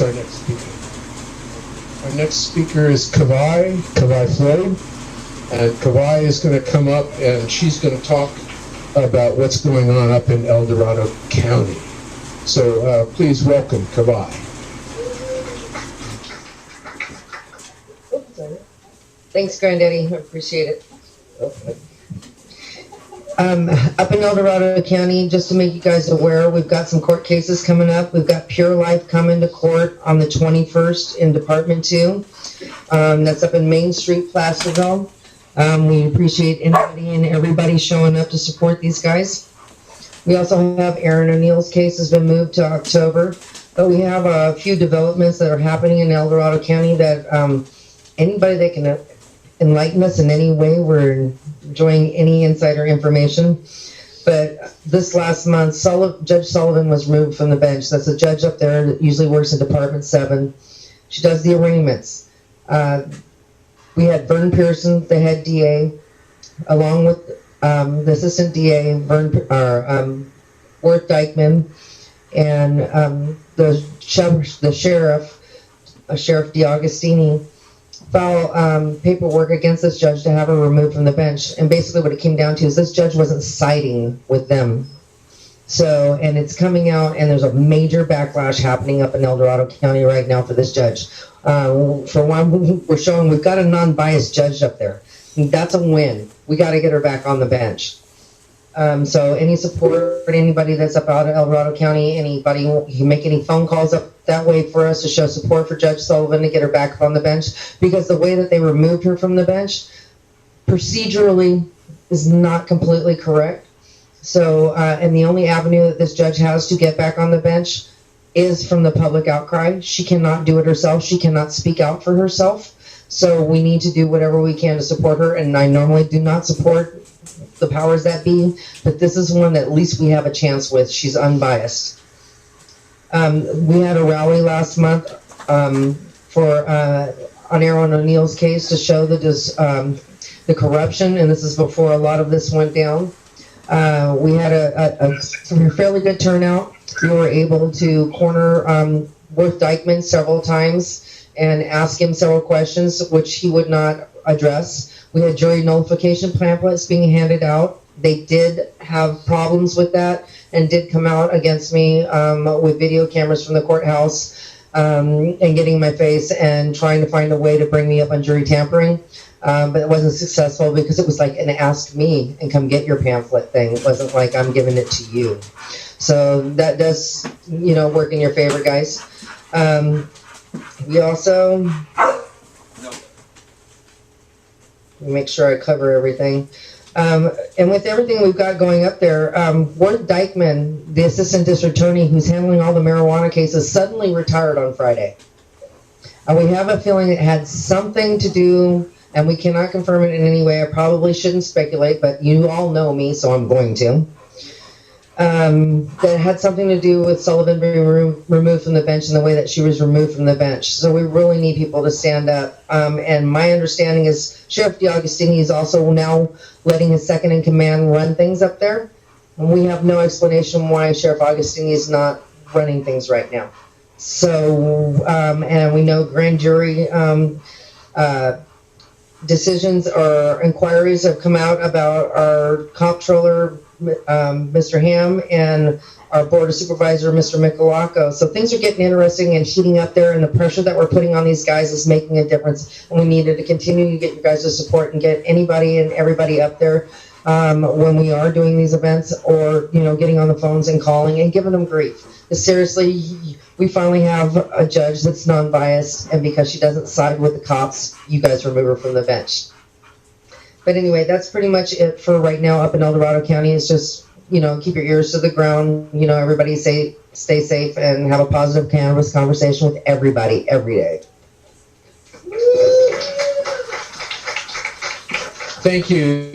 Our next speaker. Our next speaker is Kawai Floyd, and Kawai is going to come up and she's going to talk about what's going on up in El Dorado County. So please welcome Kawai. Thanks, Granddaddy. I appreciate it. Okay. Up in El Dorado County, just to make you guys aware, we've got some court cases coming up. We've got Pure Life coming to court on the 21st in Department 2. That's up in Main Street, Placerville. We appreciate anybody and everybody showing up to support these guys. We also have Aaron O'Neill's case has been moved to October, but we have a few developments that are happening in El Dorado County that anybody that can enlighten us in any way, we're enjoying any insider information. But this last month, Judge Sullivan was removed from the bench. That's a judge up there that usually works in Department 7. She does the arraignments. We had Vern Pearson, the head DA, along with the assistant DA, Worth Dykeman, and the sheriff, Sheriff DiAugustini, file paperwork against this judge to have her removed from the bench. And basically what it came down to is this judge wasn't siding with them. So, and it's coming out, and there's a major backlash happening up in El Dorado County right now for this judge. For one, we're showing we've got a non-biased judge up there. That's a win. We got to get her back on the bench. So any support for anybody that's up out of El Dorado County, anybody, you can make any phone calls up that way for us to show support for Judge Sullivan to get her back up on the bench, because the way that they removed her from the bench procedurally is not completely correct. So, and the only avenue that this judge has to get back on the bench is from the public outcry. She cannot do it herself. She cannot speak out for herself. So we need to do whatever we can to support her. And I normally do not support the powers that be, but this is one that at least we have a chance with. She's unbiased. We had a rally last month for on Aaron O'Neill's case to show the corruption, and this is before a lot of this went down. We had a fairly good turnout. We were able to corner Worth Dykeman several times and ask him several questions, which he would not address. We had jury nullification pamphlets being handed out. They did have problems with that and did come out against me with video cameras from the courthouse and getting in my face and trying to find a way to bring me up on jury tampering. But it wasn't successful because it was like an ask me and come get your pamphlet thing. It wasn't like I'm giving it to you. So that does, work in your favor, guys. We also, make sure I cover everything. And with everything we've got going up there, Worth Dykeman, the assistant district attorney who's handling all the marijuana cases, suddenly retired on Friday. We have a feeling it had something to do, and we cannot confirm it in any way. I probably shouldn't speculate, but you all know me, so I'm going to. That had something to do with Sullivan being removed from the bench and the way that she was removed from the bench. So we really need people to stand up. And my understanding is Sheriff DiAugustini is also now letting his second in command run things up there. And we have no explanation why Sheriff Augustini is not running things right now. So, and we know grand jury decisions or inquiries have come out about our comptroller, Mr. Ham, and our board of supervisor, Mr. Michalako. So things are getting interesting and heating up there, and the pressure that we're putting on these guys is making a difference. And we needed to continue to get you guys' support and get anybody and everybody up there when we are doing these events, or getting on the phones and calling and giving them grief. Because seriously, we finally have a judge that's non-biased, and because she doesn't side with the cops, you guys remove her from the bench. But anyway, that's pretty much it for right now up in El Dorado County. It's just, keep your ears to the ground. Everybody stay safe and have a positive cannabis conversation with everybody every day. Thank you.